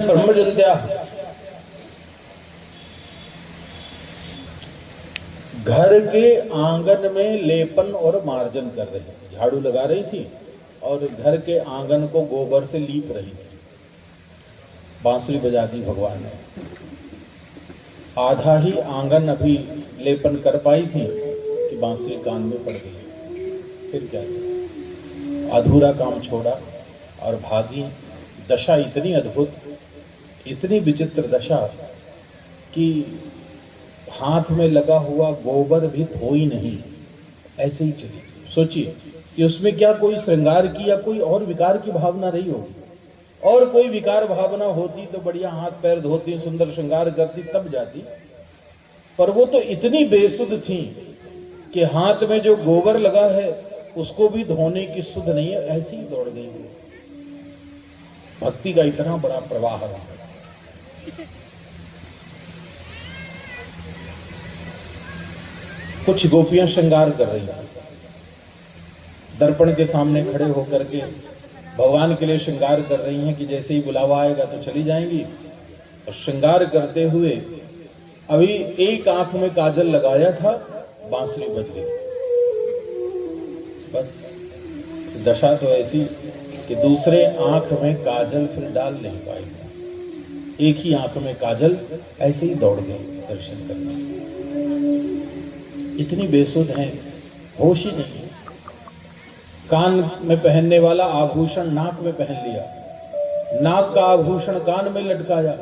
ब्रह्मजंत्या घर के आंगन में लेपन और मार्जन कर रही थी, झाड़ू लगा रही थी और घर के आंगन को गोबर से लीप रही थी। बांसुरी बजा दी भगवान ने। आधा ही आंगन अभी लेपन कर पाई थी कि बांसुरी कान में पड़ गई। फिर क्या था? अधूरा काम छोड़ा और भागी। दशा इतनी अद्भुत, इतनी विचित्र दशा कि हाथ में लगा हुआ गोबर भी धोई नहीं, ऐसे ही चली। सोचिए कि उसमें क्या कोई श्रृंगार की या कोई और विकार की भावना रही होगी। और कोई विकार भावना होती तो बढ़िया हाथ पैर धोती, सुंदर श्रृंगार करती, तब जाती। पर वो तो इतनी बेसुध थी कि हाथ में जो गोबर लगा है उसको भी धोने की सुध नहीं है, ऐसे ही दौड़ गई वो। भक्ति का इतना बड़ा प्रवाह रहा। कुछ गोपियां श्रृंगार कर रही थी, दर्पण के सामने खड़े होकर के भगवान के लिए श्रृंगार कर रही हैं कि जैसे ही बुलावा आएगा तो चली जाएंगी। और श्रृंगार करते हुए अभी एक आंख में काजल लगाया था, बांसुरी बज गई। बस दशा तो ऐसी कि दूसरे आंख में काजल फिर डाल नहीं पाई। एक ही आंख में काजल, ऐसे ही दौड़ गई दर्शन करने। इतनी बेसुध है, होश ही नहीं। कान में पहनने वाला आभूषण नाक में पहन लिया, नाक का आभूषण कान में लटकाया,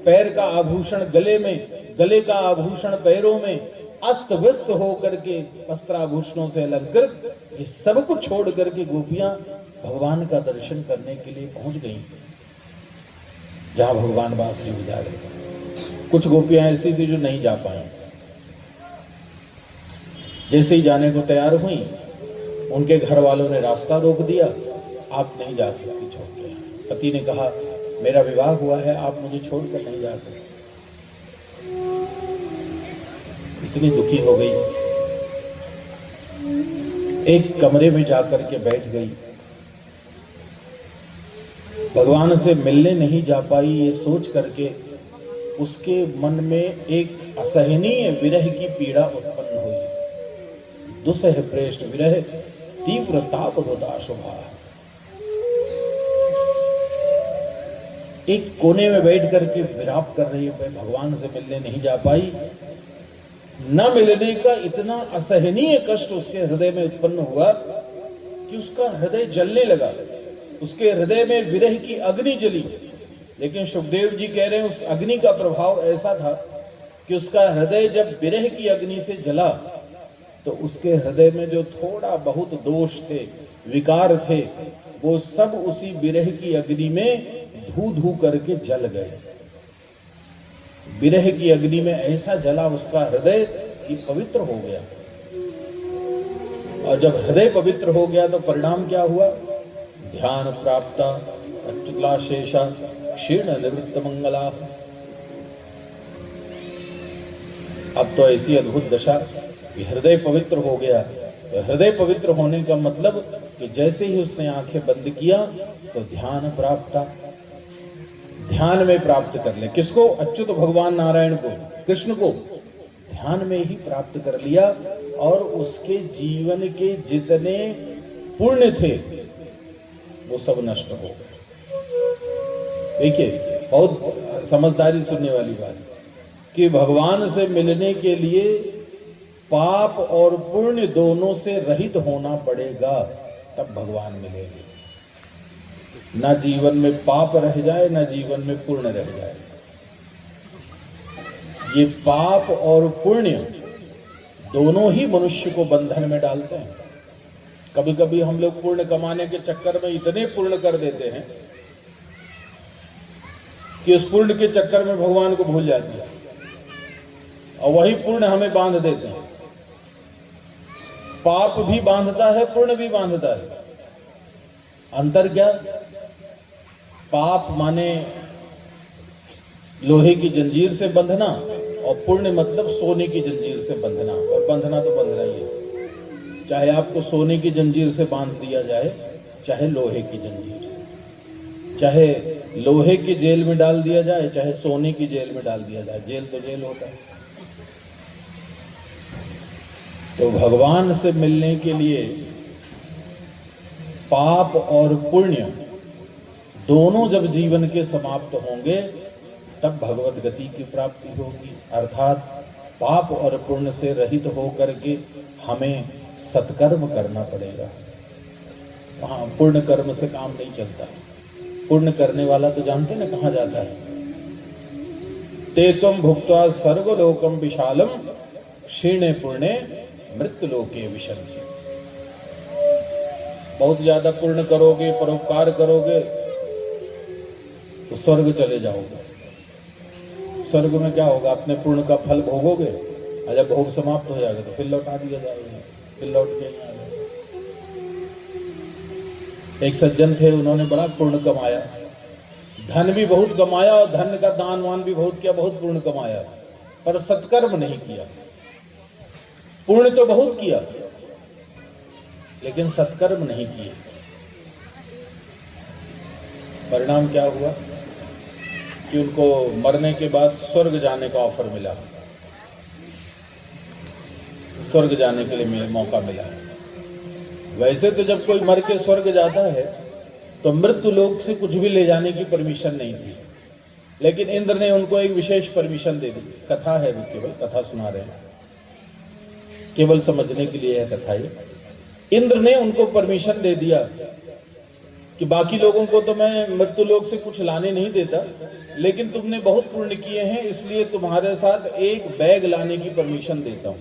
पैर का आभूषण गले में, गले का आभूषण पैरों में, अस्त व्यस्त होकर के वस्त्राभूषणों से अलंकृत, ये सब कुछ छोड़ करके गोपियां भगवान का दर्शन करने के लिए पहुंच गईं, जहां भगवान बांसुरी बजा रहे थे। कुछ गोपियां ऐसी थी जो नहीं जा पाई। जैसे ही जाने को तैयार हुई, उनके घर वालों ने रास्ता रोक दिया। आप नहीं जा सकती छोड़ के। पति ने कहा मेरा विवाह हुआ है, आप मुझे छोड़कर नहीं जा सकते। इतनी दुखी हो गई, एक कमरे में जाकर के बैठ गई। भगवान से मिलने नहीं जा पाई, ये सोच करके उसके मन में एक असहनीय विरह की पीड़ा उत्पन्न हुई। दुसह प्रेष्ठ विरह तीव्र ताप होता शोभा। एक कोने में बैठ करके विलाप कर रही है, भगवान से मिलने नहीं जा पाई। न मिलने का इतना असहनीय कष्ट उसके हृदय में उत्पन्न हुआ कि उसका हृदय जलने लगा। उसके हृदय में विरह की अग्नि जली। लेकिन सुखदेव जी कह रहे हैं उस अग्नि का प्रभाव ऐसा था कि उसका हृदय जब विरह की अग्नि से जला तो उसके हृदय में जो थोड़ा बहुत दोष थे, विकार थे, वो सब उसी विरह की अग्नि में धू धू करके जल गए। विरह की अग्नि में ऐसा जला उसका हृदय कि पवित्र हो गया। और जब हृदय पवित्र हो गया तो परिणाम क्या हुआ? ध्यान प्राप्ता अच्युतलाशेषा क्षीण निवृत्त मंगला। अब तो ऐसी अद्भुत दशा कि हृदय पवित्र हो गया। तो हृदय पवित्र होने का मतलब कि जैसे ही उसने आंखें बंद किया तो ध्यान प्राप्ता, ध्यान में प्राप्त कर ले। किसको? अच्युत भगवान नारायण को, कृष्ण को ध्यान में ही प्राप्त कर लिया। और उसके जीवन के जितने पुण्य थे वो सब नष्ट हो गए। देखिए, बहुत समझदारी सुनने वाली बात कि भगवान से मिलने के लिए पाप और पुण्य दोनों से रहित होना पड़ेगा, तब भगवान मिलेंगे। ना जीवन में पाप रह जाए, ना जीवन में पुण्य रह जाए। ये पाप और पुण्य दोनों ही मनुष्य को बंधन में डालते हैं। कभी कभी हम लोग पुण्य कमाने के चक्कर में इतने पुण्य कर देते हैं कि उस पुण्य के चक्कर में भगवान को भूल जाते हैं और वही पुण्य हमें बांध देते हैं। पाप भी बांधता है, पुण्य भी बांधता है। अंतर क्या? पाप माने लोहे की जंजीर से बंधना और पुण्य मतलब सोने की जंजीर से बंधना। और बंधना तो बंधना ही है, चाहे आपको सोने की जंजीर से बांध दिया जाए, चाहे लोहे की जंजीर से, चाहे लोहे की जेल में डाल दिया जाए चाहे सोने की जेल में डाल दिया जाए, जेल तो जेल होता है। तो भगवान से मिलने के लिए पाप और पुण्य दोनों जब जीवन के समाप्त होंगे तब भगवत गति की प्राप्ति होगी। अर्थात पाप और पुण्य से रहित होकर के हमें सत्कर्म करना पड़ेगा। वहाँ पुण्य कर्म से काम नहीं चलता। पुण्य करने वाला तो जानते ना कहाँ जाता है। ते त्वं भुक्त्वा सर्वलोकम विशालम क्षीणे पुण्ये मृत्युलोके विशंति। बहुत ज्यादा पुण्य करोगे, परोपकार करोगे तो स्वर्ग चले जाओगे। स्वर्ग में क्या होगा, अपने पुण्य का फल भोगोगे और जब भोग समाप्त हो जाएगा तो फिर लौटा दिया जाएगा, फिर लौट के यहाँ आ जाएगा। एक सज्जन थे, उन्होंने बड़ा पुण्य कमाया, धन भी बहुत कमाया और धन का दान वान भी बहुत किया, बहुत पुण्य कमाया, पर सत्कर्म नहीं किया। पुण्य तो बहुत किया लेकिन सत्कर्म नहीं किए। परिणाम क्या हुआ कि उनको मरने के बाद स्वर्ग जाने का ऑफर मिला, स्वर्ग जाने के लिए मौका मिला। वैसे तो जब कोई मर के स्वर्ग जाता है तो मृत्यु लोक से कुछ भी ले जाने की परमिशन नहीं थी, लेकिन इंद्र ने उनको एक विशेष परमिशन दे दी। कथा है, केवल कथा सुना रहे हैं, केवल समझने के लिए है कथा ये। इंद्र ने उनको परमिशन दे दिया कि बाकी लोगों को तो मैं मृत्यु लोक से कुछ लाने नहीं देता, लेकिन तुमने बहुत पुण्य किए हैं इसलिए तुम्हारे साथ एक बैग लाने की परमिशन देता हूं।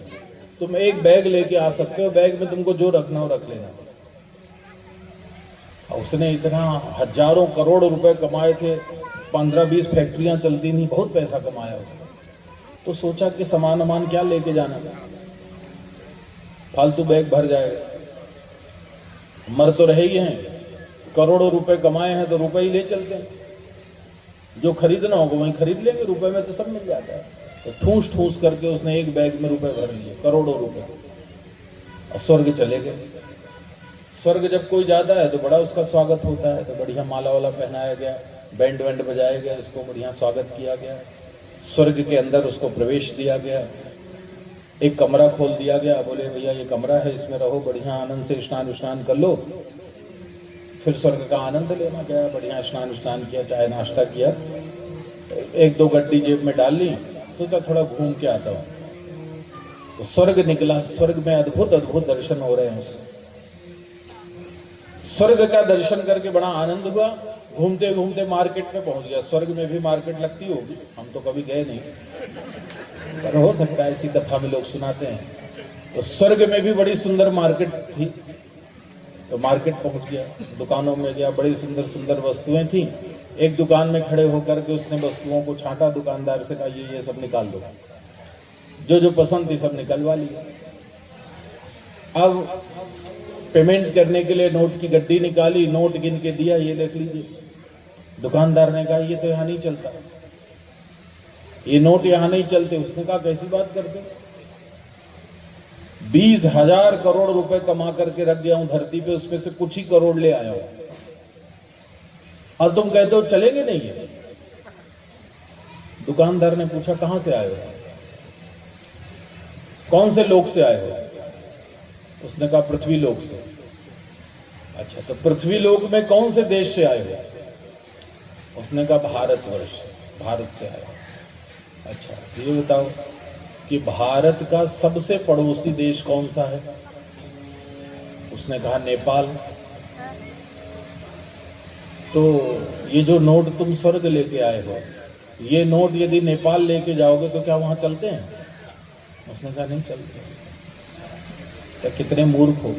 तुम एक बैग लेके आ सकते हो, बैग में तुमको जो रखना हो रख लेना। उसने इतना हजारों करोड़ रुपए कमाए थे, 15-20 फैक्ट्रियां चलती थी, बहुत पैसा कमाया उसने। तो सोचा कि सामान अमान क्या लेके जाना, फालतू बैग भर जाएगा, मर तो रहे ही हैं, करोड़ों रुपए कमाए हैं तो रुपए ही ले चलते हैं, जो खरीदना होगा वहीं खरीद लेंगे, रुपए में तो सब मिल जाता है। तो ठूस ठूस करके उसने एक बैग में रुपए भर लिए, करोड़ों रुपए, और स्वर्ग चले गए। स्वर्ग जब कोई जाता है तो बड़ा उसका स्वागत होता है, तो बढ़िया माला वाला पहनाया गया, बैंड वैंड बजाया गया, उसको बढ़िया स्वागत किया गया। स्वर्ग के अंदर उसको प्रवेश दिया गया, एक कमरा खोल दिया गया, बोले भैया ये कमरा है, इसमें रहो, बढ़िया आनंद से स्नान विस्नान कर लो। फिर स्वर्ग का आनंद लेना गया, बढ़िया स्नान विस्नान किया, चाय नाश्ता किया, 1-2 गड्डी जेब में डाल ली, सोचा थोड़ा घूम के आता हूँ। तो स्वर्ग निकला, स्वर्ग में अद्भुत अद्भुत दर्शन हो रहे हैं उसमें। स्वर्ग का दर्शन करके बड़ा आनंद हुआ। घूमते घूमते मार्केट में पहुंच गया। स्वर्ग में भी मार्केट लगती होगी, हम तो कभी गए नहीं, पर हो सकता है ऐसी कथा में लोग सुनाते हैं। तो स्वर्ग में भी बड़ी सुंदर मार्केट थी, तो मार्केट पहुंच गया, दुकानों में गया, बड़ी सुंदर सुंदर वस्तुएं थी। एक दुकान में खड़े होकर के उसने वस्तुओं को छांटा, दुकानदार से कहा ये सब निकाल दो, जो जो पसंद थी सब निकलवा लिया। अब पेमेंट करने के लिए नोट की गड्डी निकाली, नोट गिन के दिया, ये देख लीजिए। दुकानदार ने कहा ये तो यहाँ नहीं चलता, ये नोट यहाँ नहीं चलते। उसने कहा कैसी बात करते, 20,000 करोड़ रुपए कमा करके रख गया हूं धरती पे, उसमें से कुछ ही करोड़ ले आया हूं, और तुम कहते हो चलेंगे नहीं है। दुकानदार ने पूछा कहां से आए हो, कौन से लोक से आए हो? उसने कहा पृथ्वी लोक से। अच्छा, तो पृथ्वी लोक में कौन से देश से आए हो? उसने कहा भारतवर्ष, भारत से आए। अच्छा, ये बताओ कि भारत का सबसे पड़ोसी देश कौन सा है? उसने कहा नेपाल। तो ये जो नोट तुम स्वर्ग लेके आए हो, ये नोट यदि नेपाल लेके जाओगे तो क्या वहां चलते हैं? उसने कहा नहीं चलते। तो कितने मूर्ख हो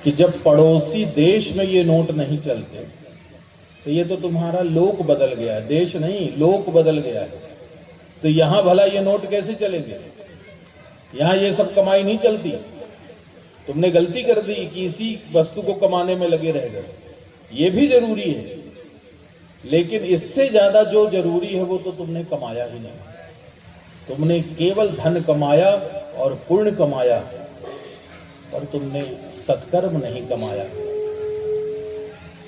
कि जब पड़ोसी देश में ये नोट नहीं चलते तो ये तो तुम्हारा लोक बदल गया है, देश नहीं लोक बदल गया है। तो यहां भला ये नोट कैसे चलेंगे? यहां ये सब कमाई नहीं चलती। तुमने गलती कर दी कि इसी वस्तु को कमाने में लगे रह गए। ये भी जरूरी है, लेकिन इससे ज्यादा जो जरूरी है वो तो तुमने कमाया ही नहीं। तुमने केवल धन कमाया और पुण्य कमाया, पर तुमने सत्कर्म नहीं कमाया।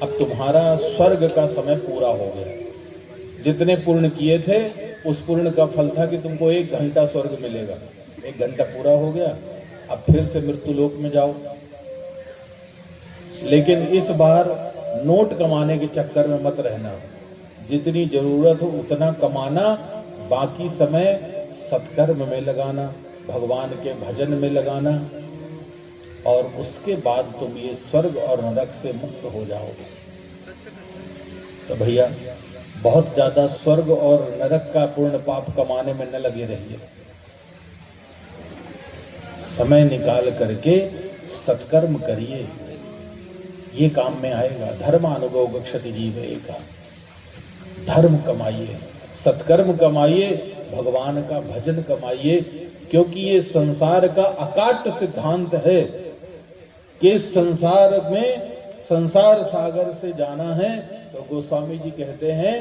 अब तुम्हारा स्वर्ग का समय पूरा हो गया। जितने पुण्य किए थे उस पुण्य का फल था कि तुमको 1 घंटा स्वर्ग मिलेगा। 1 घंटा पूरा हो गया, अब फिर से मृत्यु लोक में जाओ। लेकिन इस बार नोट कमाने के चक्कर में मत रहना। जितनी जरूरत हो उतना कमाना, बाकी समय सत्कर्म में लगाना, भगवान के भजन में लगाना, और उसके बाद तुम ये स्वर्ग और नरक से मुक्त हो जाओगे। तो भैया बहुत ज्यादा स्वर्ग और नरक का पूर्ण पाप कमाने में न लगे रहिए। समय निकाल करके सत्कर्म करिए, ये काम में आएगा। धर्मानुगो गच्छति जीवेका, धर्म कमाइए, सत्कर्म कमाइए, भगवान का भजन कमाइए, क्योंकि ये संसार का अकाट्य सिद्धांत है कि संसार में संसार सागर से जाना है। तो गोस्वामी जी कहते हैं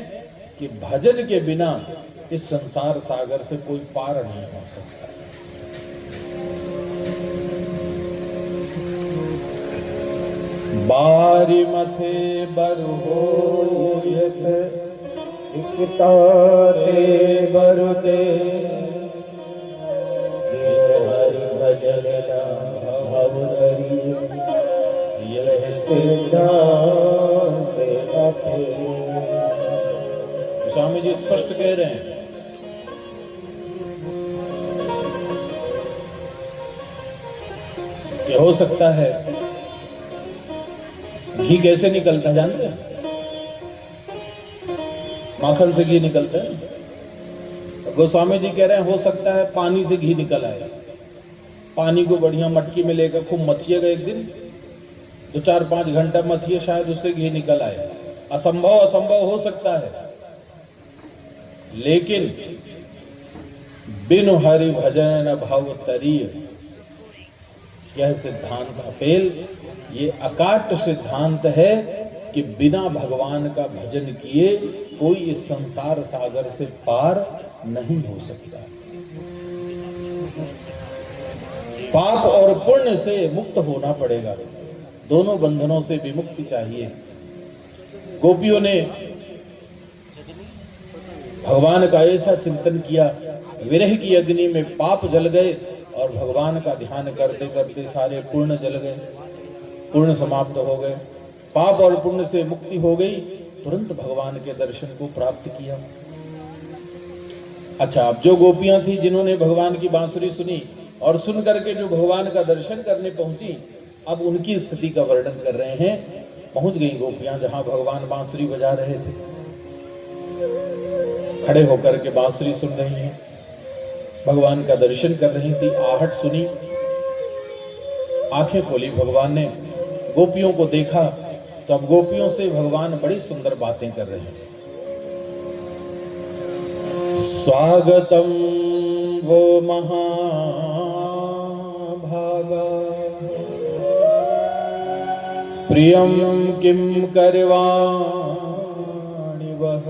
कि भजन के बिना इस संसार सागर से कोई पार नहीं हो सकता। बारी मथे बरु होयत तारे बरुते, हरि भजन भव धरी, यह सिद्धांत अखे। स्वामी जी स्पष्ट कह रहे हैं कि हो सकता है घी कैसे निकलता है जानते हैं? माखन से घी निकलता है। गोस्वामी जी कह रहे हैं हो सकता है पानी से घी निकल आए। पानी को बढ़िया मटकी में लेकर खूब मथिएगा, एक दिन 2-4-5 घंटा मथिए, शायद उससे घी निकल आए। असंभव हो सकता है, लेकिन बिनु हरि भजन न भव तरीय, यह सिद्धांत अपेल, ये अकाट्य सिद्धांत है कि बिना भगवान का भजन किए कोई इस संसार सागर से पार नहीं हो सकता। पाप और पुण्य से मुक्त होना पड़ेगा, दोनों बंधनों से विमुक्ति चाहिए। गोपियों ने भगवान का ऐसा चिंतन किया, विरह की अग्नि में पाप जल गए और भगवान का ध्यान करते करते सारे पुण्य जल गए, पुण्य समाप्त हो गए, पाप और पुण्य से मुक्ति हो गई, तुरंत भगवान के दर्शन को प्राप्त किया। अच्छा, अब जो गोपियां थी जिन्होंने भगवान की बांसुरी सुनी और सुन करके जो भगवान का दर्शन करने पहुंची, अब उनकी स्थिति का वर्णन कर रहे हैं। पहुंच गई गोपियां जहां भगवान बांसुरी बजा रहे थे, खड़े होकर के बांसुरी सुन रही हैं, भगवान का दर्शन कर रही थी। आहट सुनी, आंखें खोली, भगवान ने गोपियों को देखा, तो अब गोपियों से भगवान बड़ी सुंदर बातें कर रहे हैं। स्वागतम वो महाभागा, प्रियम किम करवाणि वह,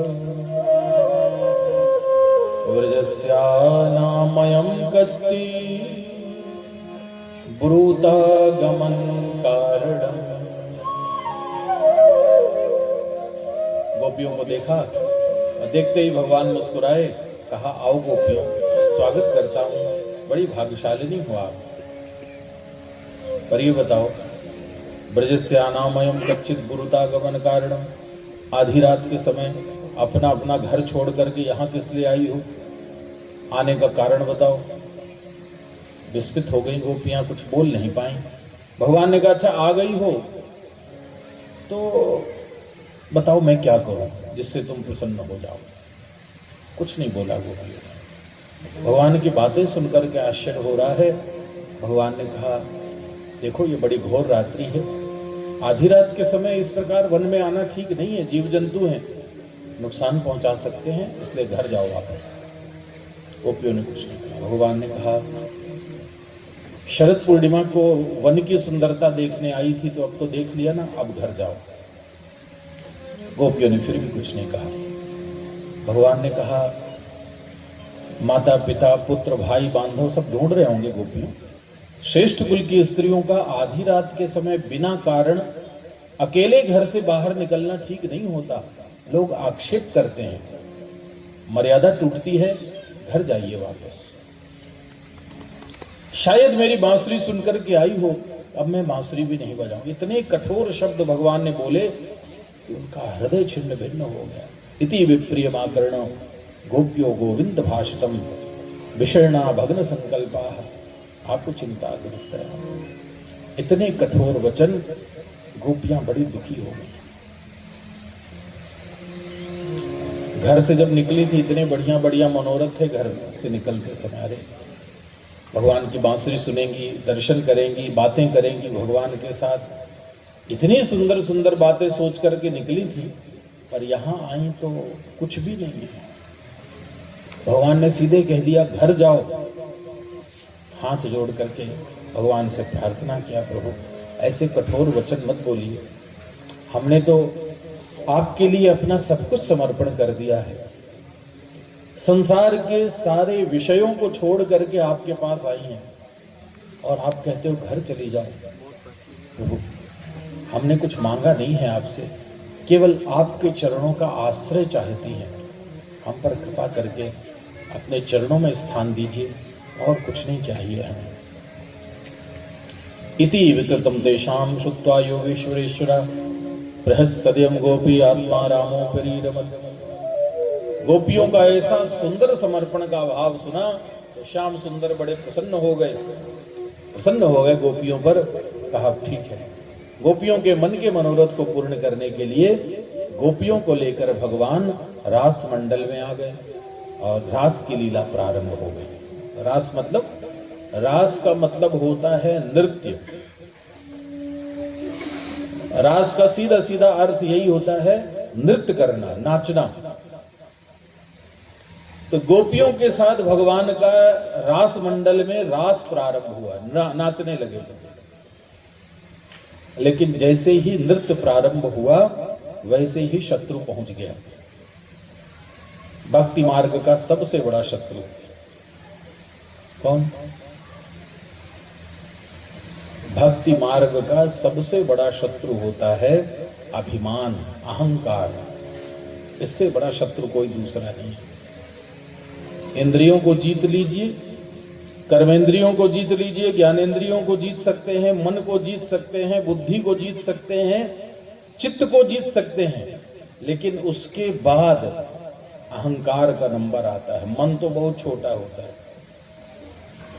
व्रजस्यानामयं कच्ची ब्रूता गमन कारणम। गोपियों को देखा और देखते ही भगवान मुस्कुराए, कहा आओ गोपियों, स्वागत करता हूं, बड़ी भाग्यशालिनी हो आप। पर ये बताओ, ब्रजस्य अनामयम कच्चित बुरुता गमन कारणम, आधी रात के समय अपना अपना घर छोड़ करके यहाँ किस लिए आई हो? आने का कारण बताओ। विस्मित हो गई गोपियां, कुछ बोल नहीं पाई। भगवान ने कहा अच्छा आ गई हो तो बताओ मैं क्या करूं जिससे तुम प्रसन्न हो जाओ। कुछ नहीं बोला गोपियों। भगवान की बातें सुनकर के आश्चर्य हो रहा है। भगवान ने कहा देखो ये बड़ी घोर रात्रि है, आधी रात के समय इस प्रकार वन में आना ठीक नहीं है, जीव जंतु हैं, नुकसान पहुंचा सकते हैं, इसलिए घर जाओ वापस। गोपियों ने कुछ नहीं कहा। भगवान ने कहा शरद पूर्णिमा को वन की सुंदरता देखने आई थी तो अब तो देख लिया ना, अब घर जाओ। गोपियों ने फिर भी कुछ नहीं कहा। भगवान ने कहा माता पिता पुत्र भाई बांधव सब ढूंढ रहे होंगे गोपियों, श्रेष्ठ कुल की स्त्रियों का आधी रात के समय बिना कारण अकेले घर से बाहर निकलना ठीक नहीं होता, लोग आक्षेप करते हैं, मर्यादा टूटती है, घर जाइए वापस। शायद मेरी बांसुरी सुनकर के आई हो, अब मैं बांसुरी भी नहीं बजाऊं। इतने कठोर शब्द भगवान ने बोले कि उनका हृदय छिन्न भिन्न हो गया। इति विप्रियमाकर्ण गोप्यो गोविंद भाषितम विषर्णा भग्न संकल्पा आपको चिंता दुरुत्तया। इतने कठोर वचन, गोपियां बड़ी दुखी हो गई। घर से जब निकली थी, इतने बढ़िया बढ़िया मनोरथ थे घर से निकलते समय। अरे भगवान की बांसुरी सुनेंगी, दर्शन करेंगी, बातें करेंगी भगवान के साथ, इतनी सुंदर सुंदर बातें सोच करके निकली थी, पर यहाँ आई तो कुछ भी नहीं है। भगवान ने सीधे कह दिया घर जाओ। हाथ जोड़ करके भगवान से प्रार्थना किया, प्रभु ऐसे कठोर वचन मत बोलिए, हमने तो आपके लिए अपना सब कुछ समर्पण कर दिया है, संसार के सारे विषयों को छोड़ करके आपके पास आई हैं और आप कहते हो घर चली जाओ। प्रभु हमने कुछ मांगा नहीं है आपसे, केवल आपके चरणों का आश्रय चाहती हैं, हम पर कृपा करके अपने चरणों में स्थान दीजिए, और कुछ नहीं चाहिए हमें। इति वितृतम तेषां श्रुत्वा योगेश्वरेश्वरा बृहस्पतिम गोपी आत्मा रामो परिरमत। गोपियों का ऐसा सुंदर समर्पण का भाव सुना तो श्याम सुंदर बड़े प्रसन्न हो गए गोपियों पर। कहा ठीक है, गोपियों के मन के मनोरथ को पूर्ण करने के लिए गोपियों को लेकर भगवान रास मंडल में आ गए और रास की लीला प्रारंभ हो गई। रास मतलब, रास का मतलब होता है नृत्य। रास का सीधा सीधा अर्थ यही होता है नृत्य करना, नाचना। तो गोपियों के साथ भगवान का रास मंडल में रास प्रारंभ हुआ, नाचने लगे। लेकिन जैसे ही नृत्य प्रारंभ हुआ वैसे ही शत्रु पहुंच गया। भक्ति मार्ग का सबसे बड़ा शत्रु कौन? भक्ति मार्ग का सबसे बड़ा शत्रु होता है अभिमान, अहंकार। इससे बड़ा शत्रु कोई दूसरा नहीं है। इंद्रियों को जीत लीजिए, कर्मेंद्रियों को जीत लीजिए, ज्ञानेंद्रियों को जीत सकते हैं, मन को जीत सकते हैं, बुद्धि को जीत सकते हैं, चित्त को जीत सकते हैं, लेकिन उसके बाद अहंकार का नंबर आता है। मन तो बहुत छोटा होता है,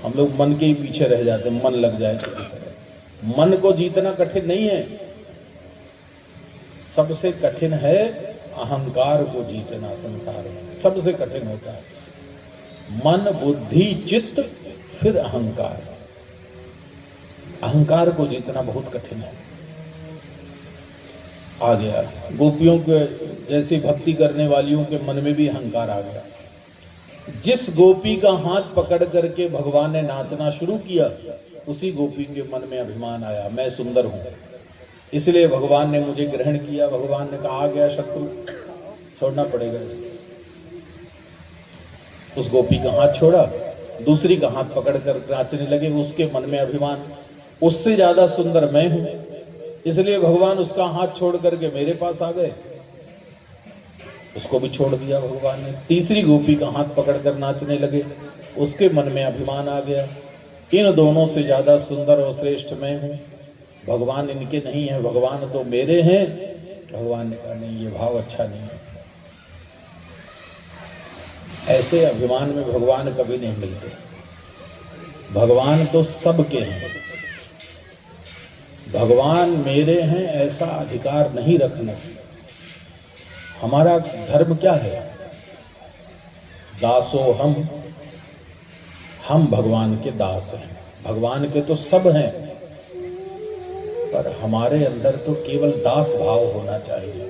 हम लोग मन के ही पीछे रह जाते हैं, मन लग जाए किसी तरह। मन को जीतना कठिन नहीं है, सबसे कठिन है अहंकार को जीतना। संसार में सबसे कठिन होता है मन, बुद्धि, चित्त, फिर अहंकार। अहंकार को जीतना बहुत कठिन है। आ गया गोपियों के जैसे भक्ति करने वालियों के मन में भी अहंकार आ गया। जिस गोपी का हाथ पकड़ करके भगवान ने नाचना शुरू किया, उसी गोपी के मन में अभिमान आया, मैं सुंदर हूं, इसलिए भगवान ने मुझे ग्रहण किया। भगवान ने कहा आ गया शत्रु, छोड़ना पड़ेगा इसे। उस गोपी का हाथ छोड़ा, दूसरी का हाथ पकड़ कर नाचने लगे। उसके मन में अभिमान, उससे ज्यादा सुंदर मैं हूं, इसलिए भगवान उसका हाथ छोड़ करके मेरे पास आ गए। उसको भी छोड़ दिया भगवान ने। तीसरी गोपी का हाथ पकड़कर नाचने लगे, उसके मन में अभिमान आ गया, इन दोनों से ज्यादा सुंदर और श्रेष्ठ मैं हूं, भगवान इनके नहीं है, भगवान तो मेरे हैं। भगवान ने कहा नहीं, ये भाव अच्छा नहीं है। ऐसे अभिमान में भगवान कभी नहीं मिलते। भगवान तो सबके हैं, भगवान मेरे हैं ऐसा अधिकार नहीं रखना। हमारा धर्म क्या है? दासो हम भगवान के दास हैं। भगवान के तो सब हैं, पर हमारे अंदर तो केवल दास भाव होना चाहिए।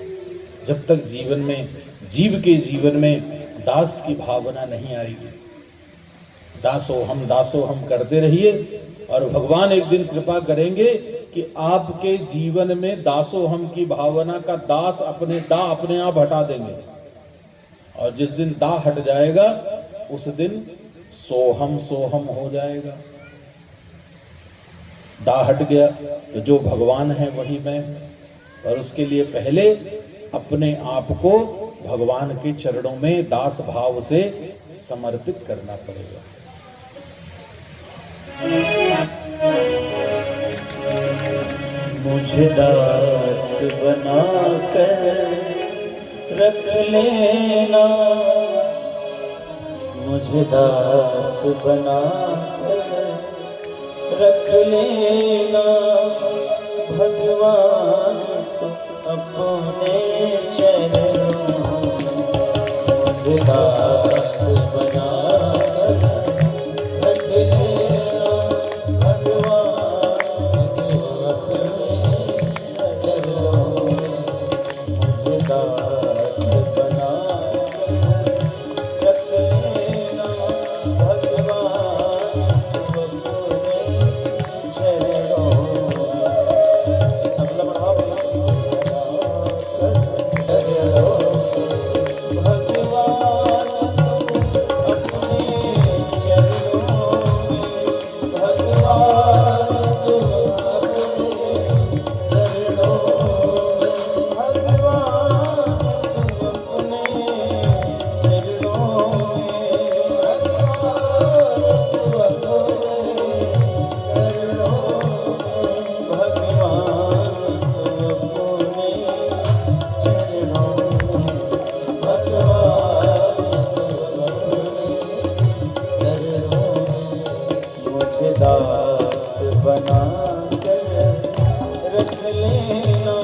जब तक जीवन में, जीव के जीवन में दास की भावना नहीं आएगी, दासो हम करते रहिए, और भगवान एक दिन कृपा करेंगे कि आपके जीवन में दासो हम की भावना का दास अपने आप हटा देंगे। और जिस दिन दा हट जाएगा उस दिन सोहम हो जाएगा। दा हट गया तो जो भगवान है वही मैं हूं। और उसके लिए पहले अपने आप को भगवान के चरणों में दास भाव से समर्पित करना पड़ेगा। मुझे दास बना कर रख लेना, मुझे दास बना कर रख लेना, भगवान तो अपने चरणों, मुझे दास बना कर रख लेना, भगवान तो अपने चरणों, मुझे दास बना कर रख लेना, भगवान तो अपने चरणों। दास बना कर रख लेना,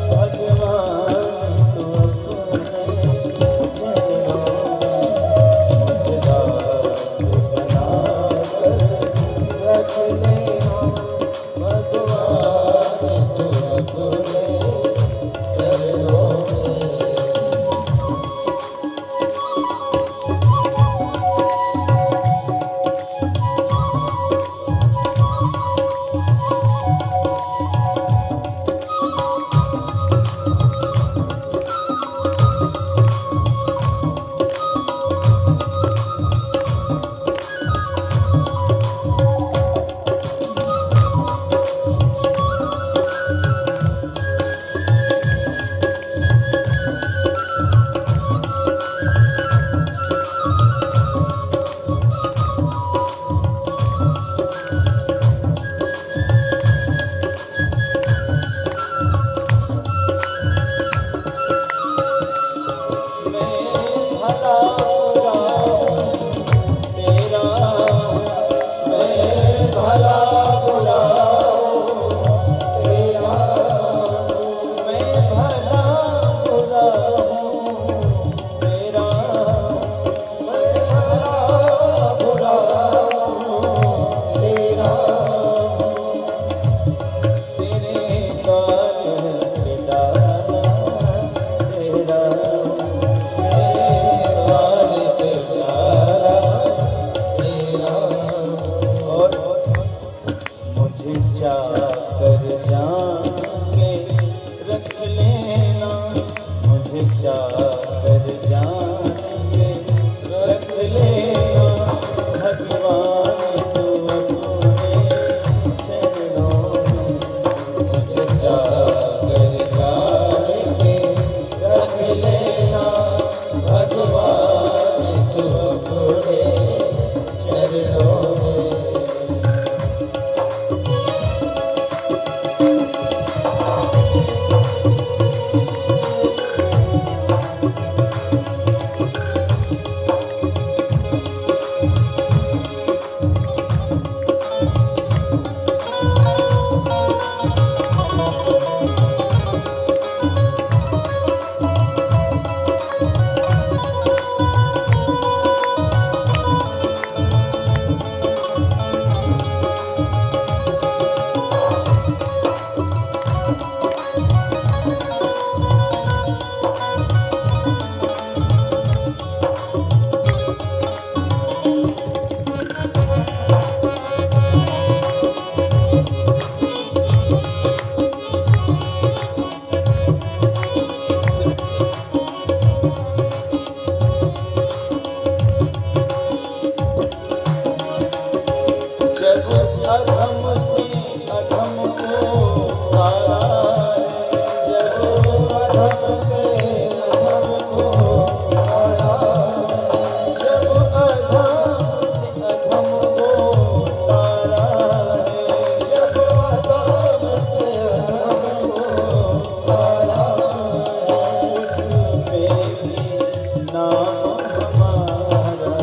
भगवान तो अपने चरणों, मुझे दास बना कर रख लेना, भगवान तो अपने चरणों। नाम हमारा,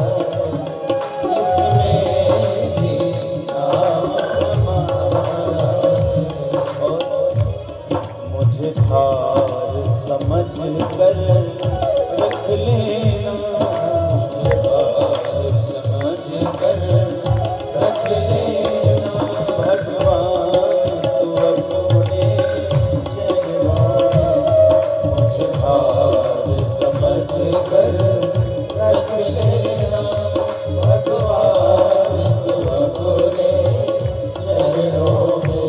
इसमें भी नाम हमारा। और मुझे हार समझ कर रख लेना, मुझे हार समझ कर रख लेना। भगवान तू अपने चरणों में, मुझे हार समझ कर रख लेना। भगवान तू अपने चरणों में।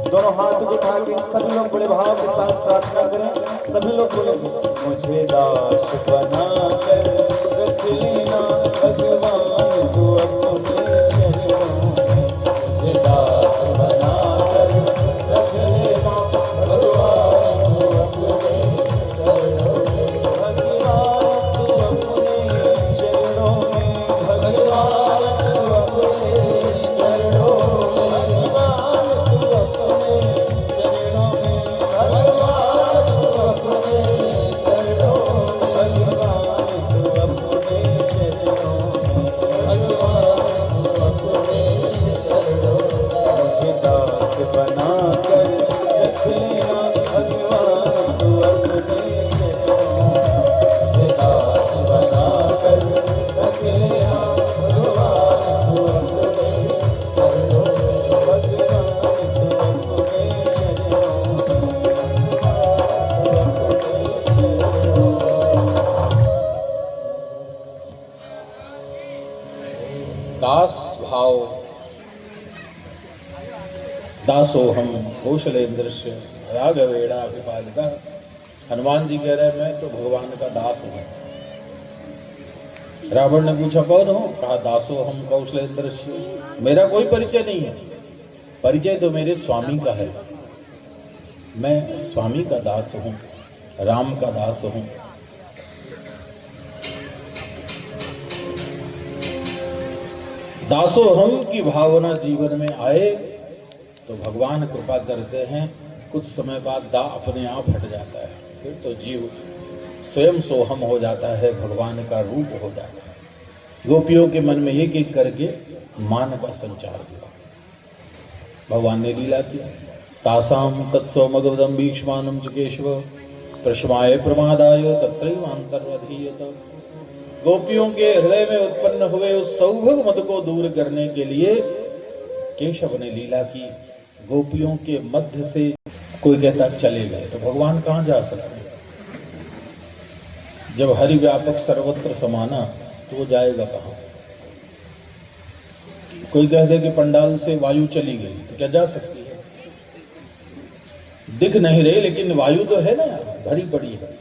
दोनों हाथ उठा के सभी लोग बड़े भाव के साथ प्रार्थना करें। सभी लोग बोलेंगे, मुझे दास बना कर रख लेना भगवान तू अपने चरणों में। मुझे दास बना कर रख लेना भगवान तू अपने चरणों में। भगवान तू अपने चरणों में, भगवान तू अपने चरणों में, भगवान तू अपने चरणों में, भगवान तू अपने चरणों में, भगवान तू अपने चरणों में, भगवान तू अपने चरणों में। मुझे दास बना कर रख लेना भगवान तू अपने चरणों में। मुझे दास बना कर रख लेना भगवान तू अपने चरणों में, भगवान तू अपने चरणों में, दास भाव दासोहम कौशलेंद्रस्य राघवेणा अभिपालिता। हनुमान जी कह रहे हैं मैं तो भगवान का दास हूँ। रावण ने पूछा कौन हो? कहा दासोहम कौशलेंद्रस्य, मेरा कोई परिचय नहीं है, परिचय तो मेरे स्वामी का है। मैं स्वामी का दास हूँ, राम का दास हूँ। दासोहम की भावना जीवन में आए तो भगवान कृपा करते हैं, कुछ समय बाद दा अपने आप हट जाता है, फिर तो जीव स्वयं सोहम हो जाता है, भगवान का रूप हो जाता है। गोपियों के मन में एक एक करके मान का संचार किया, भगवान ने लीला की। तासाम तत्सौमगवदम भीष्मानं च केशव प्रश्माय प्रमादाय तत्रैवान्तर्वधीयत। गोपियों के हृदय में उत्पन्न हुए उस सौभग मद को दूर करने के लिए केशव ने लीला की। गोपियों के मध्य से कोई कहता चले गए, तो भगवान कहाँ जा सकते हैं? जब हरि व्यापक सर्वत्र समाना तो वो जाएगा कहाँ? कोई कह दे कि पंडाल से वायु चली गई, तो क्या जा सकती है? दिख नहीं रही, लेकिन वायु तो है ना, भरी पड़ी है।